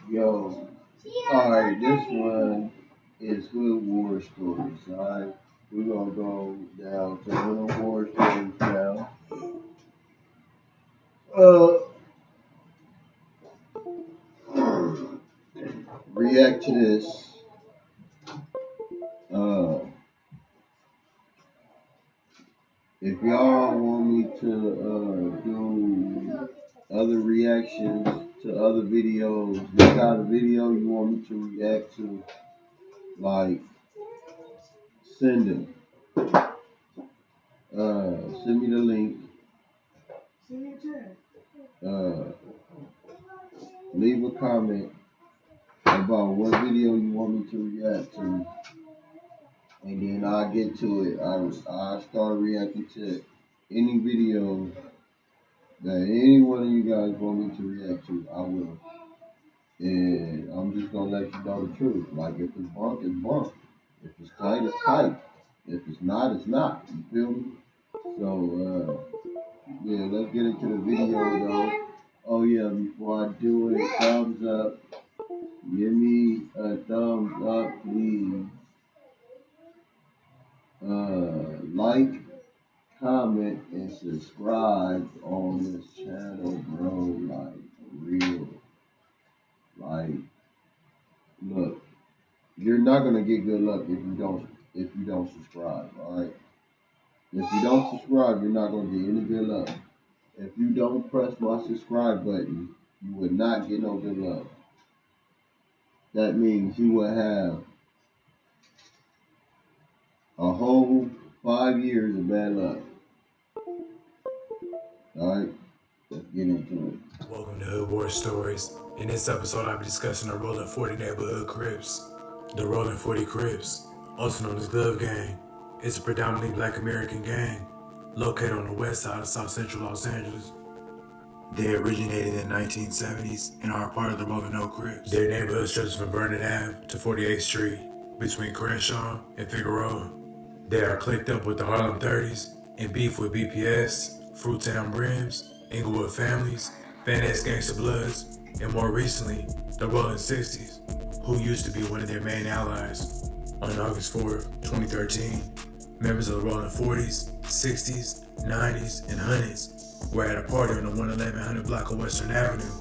Yo, alright, this one is Hood War Stories, alright? We're gonna go down to Hood War Stories now. React to this. If y'all want me to do other reactions to other videos, what kind of video you want me to react to, like, send them. Send me the link. Leave a comment about what video you want me to react to, and then I'll get to it. I'll start reacting to any video that any one of you guys want me to react to. I will. And I'm just gonna let you know the truth. Like, if it's bunk, it's bunk. If it's tight, it's tight. If it's not, it's not. You feel me? So, yeah, let's get into the video though. Oh yeah, before I do it, thumbs up. Give me a thumbs up, please. Like, comment, and subscribe on this channel, bro. Like, for real. Like, look, you're not gonna get good luck if you don't subscribe. All right. If you don't subscribe, you're not gonna get any good luck. If you don't press my subscribe button, you will not get no good luck. That means you will have a whole 5 years of bad luck. Alright, let's get into it. Welcome to Hood War Stories. In this episode, I'll be discussing the Rollin 40 neighborhood Crips. The Rollin 40 Crips, also known as Glove Gang, is a predominantly black American gang located on the west side of South Central Los Angeles. They originated in the 1970s and are a part of the Rollin Crips. Their neighborhood stretches from Vernon Ave to 48th Street, between Crenshaw and Figueroa. They are clicked up with the Harlem 30s and beef with BPS, Fruitown Brims, Inglewood Families, Van Ness Gangsta Bloods, and more recently, the Rollin 60s, who used to be one of their main allies. On August 4, 2013, members of the Rollin 40s, 60s, 90s, and 100s were at a party on the 11100 block of Western Avenue,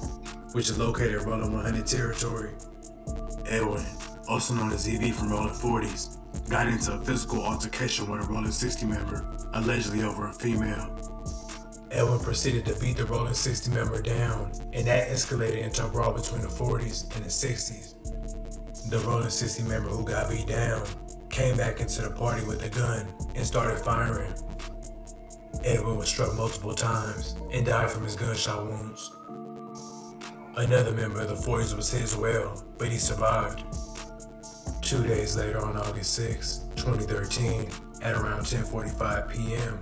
which is located in Rollin 100 territory. Edwin, also known as EV from Rollin 40s, got into a physical altercation with a Rollin 60 member, allegedly over a female. Edwin proceeded to beat the Rollin 60 member down, and that escalated into a brawl between the 40s and the 60s. The Rollin 60 member who got beat down came back into the party with a gun and started firing. Edwin was struck multiple times and died from his gunshot wounds. Another member of the 40s was hit as well, but he survived. 2 days later, on August 6, 2013, at around 10:45 p.m.,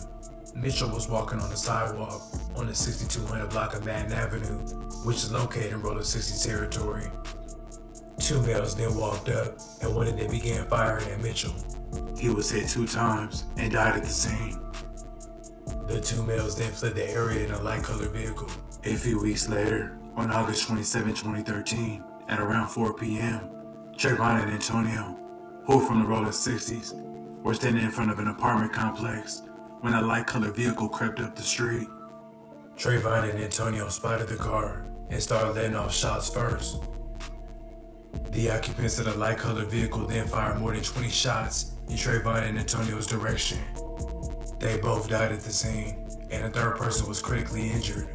Mitchell was walking on the sidewalk on the 6200 block of Madden Avenue, which is located in Rollin 60 territory. Two males then walked up, and one of them began firing at Mitchell. He was hit 2 times and died at the scene. The 2 males then fled the area in a light-colored vehicle. A few weeks later, on August 27, 2013, at around 4 p.m., Trayvon and Antonio, who were from the Rollin 60s, were standing in front of an apartment complex when a light-colored vehicle crept up the street. Trayvon and Antonio spotted the car and started letting off shots first. The occupants of the light-colored vehicle then fired more than 20 shots in Trayvon and Antonio's direction. They both died at the scene, and a third person was critically injured.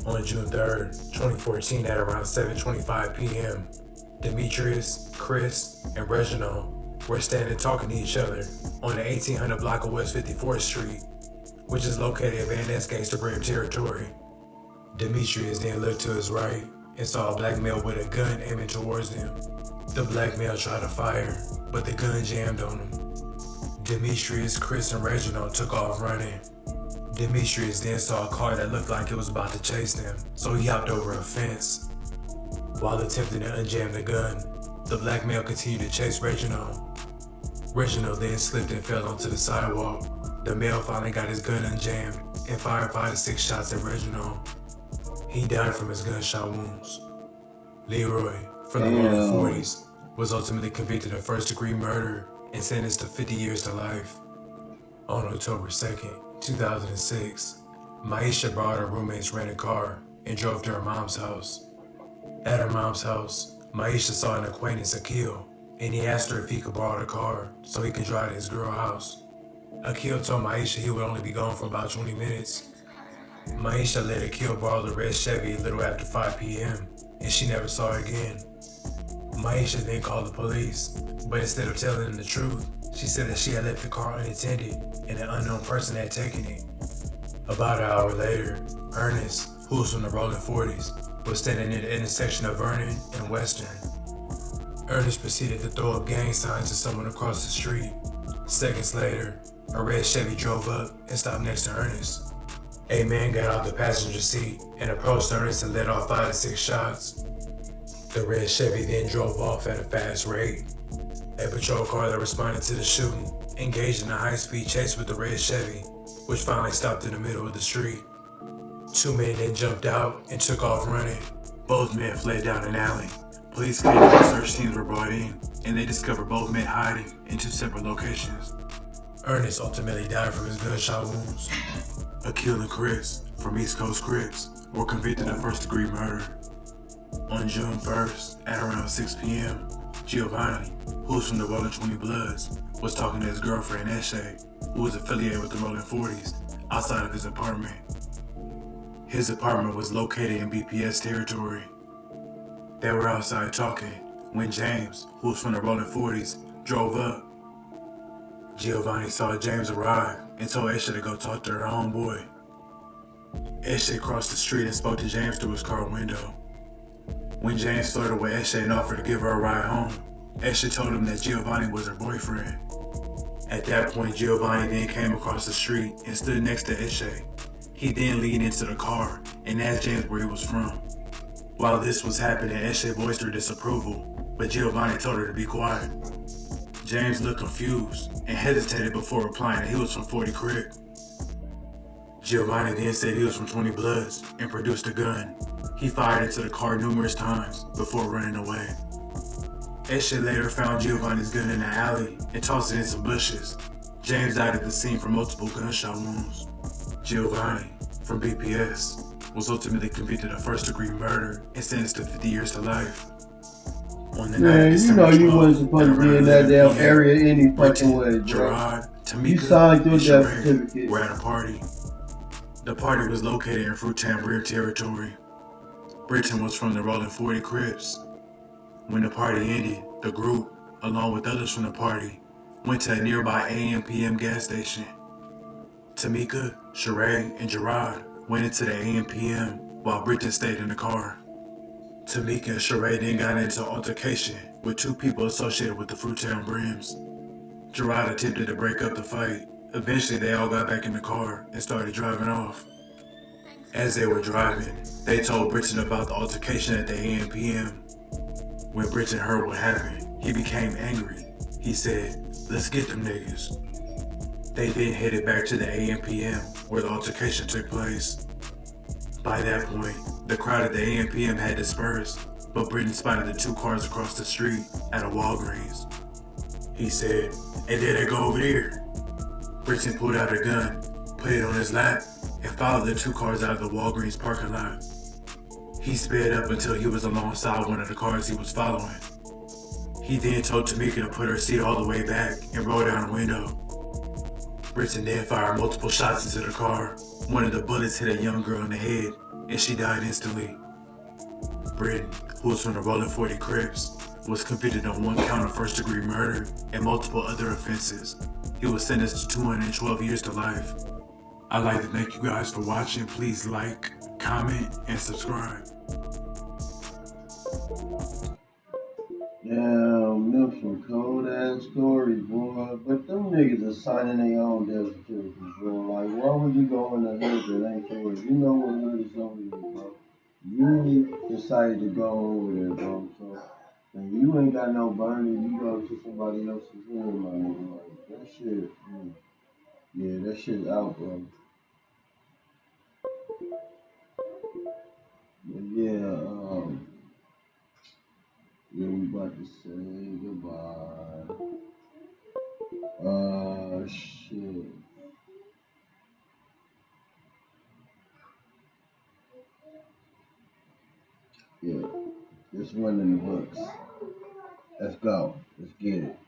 On June 3, 2014, at around 7:25 p.m., Demetrius, Chris, and Reginald were standing talking to each other on the 1800 block of West 54th Street, which is located in Van Ness Gangsta Brim territory. Demetrius then looked to his right and saw a black male with a gun aiming towards them. The black male tried to fire, but the gun jammed on him. Demetrius, Chris, and Reginald took off running. Demetrius then saw a car that looked like it was about to chase them, so he hopped over a fence. While attempting to unjam the gun, the black male continued to chase Reginald. Reginald then slipped and fell onto the sidewalk. The male finally got his gun unjammed and fired 5 to 6 shots at Reginald. He died from his gunshot wounds. Leroy, from the Rollin Damn. 40s, was ultimately convicted of first-degree murder and sentenced to 50 years to life. On October 2nd, 2006, Maisha brought her roommate's rented car and drove to her mom's house. At her mom's house, Maisha saw an acquaintance, Akil, and he asked her if he could borrow the car so he could drive to his girl house. Akil told Maisha he would only be gone for about 20 minutes. Maisha let Akil borrow the red Chevy a little after 5 p.m., and she never saw it again. Maisha then called the police, but instead of telling them the truth, she said that she had left the car unattended and an unknown person had taken it. About an hour later, Ernest, who was from the Rollin 40s, was standing near the intersection of Vernon and Western. Ernest proceeded to throw up gang signs to someone across the street. Seconds later, a red Chevy drove up and stopped next to Ernest. A man got out the passenger seat and approached Ernest and let off 5 to 6 shots. The red Chevy then drove off at a fast rate. A patrol car that responded to the shooting engaged in a high-speed chase with the red Chevy, which finally stopped in the middle of the street. 2 men then jumped out and took off running. Both men fled down an alley. Police KNINE search teams were brought in, and they discovered both men hiding in 2 separate locations. Ernest ultimately died from his gunshot wounds. Akil and Crips, from East Coast Crips, were convicted of first-degree murder. On June 1st, at around 6 p.m., Giovanni, who was from the Rollin 20 Bloods, was talking to his girlfriend Eshe, who was affiliated with the Rollin 40s, outside of his apartment. His apartment was located in BPS territory. They were outside talking when James, who was from the Rollin 40s, drove up. Giovanni saw James arrive and told Eshe to go talk to her homeboy. Eshe crossed the street and spoke to James through his car window. When James flirted with Eshe and offered to give her a ride home, Eshe told him that Giovanni was her boyfriend. At that point, Giovanni then came across the street and stood next to Eshe. He then leaned into the car and asked James where he was from. While this was happening, Eshe voiced her disapproval, but Giovanni told her to be quiet. James looked confused and hesitated before replying that he was from 40 Crip. Giovanni then said he was from 20 Bloods and produced a gun. He fired into the car numerous times before running away. Eshe later found Giovanni's gun in the alley and tossed it in some bushes. James died at the scene from multiple gunshot wounds. Giovanni, from BPS, was ultimately convicted of first-degree murder and sentenced to 50 years to life. On the night of December 12th, You wasn't supposed to be in that damn area any fucking way, bro. Gerard, Tamika, You signed your and death Sheree certificate. were at a party. The party was located in Fruittown Brim territory. Britton was from the Rollin 40 Crips. When the party ended, the group, along with others from the party, went to a nearby AM/PM gas station. Tamika, Sheree, and Gerard went into the AM/PM while Britton stayed in the car. Tamika and Sheree then got into an altercation with 2 people associated with the Fruittown Brims. Gerard attempted to break up the fight. Eventually, they all got back in the car and started driving off. As they were driving, they told Britton about the altercation at the AM/PM. When Britton heard what happened, he became angry. He said, "Let's get them niggas." They then headed back to the AM/PM where the altercation took place. By that point, the crowd at the AM/PM had dispersed, but Britton spotted the 2 cars across the street at a Walgreens. He said, "And there they go over there." Britton pulled out a gun, put it on his lap, and followed the 2 cars out of the Walgreens parking lot. He sped up until he was alongside one of the cars he was following. He then told Tamika to put her seat all the way back and roll down the window. Britton then fired multiple shots into the car. One of the bullets hit a young girl in the head, and she died instantly. Britton, who was from the Rollin 40 Crips, was convicted on 1 count of first-degree murder and multiple other offenses. He was sentenced to 212 years to life. I'd like to thank you guys for watching. Please like, comment, and subscribe. Damn, them some cold ass stories, boy. But them niggas are signing their own death certificates, bro. Like, why would you go in the hood that ain't yours? You know what hood is over here, bro. You decided to go over there, bro. So, and you ain't got no burner, you go to somebody else's hood, my nigga. Like, that shit, yeah, that shit's out, bro. But yeah, Yeah, we about to say goodbye. Shit. Yeah, this one in the books. Let's go. Let's get it.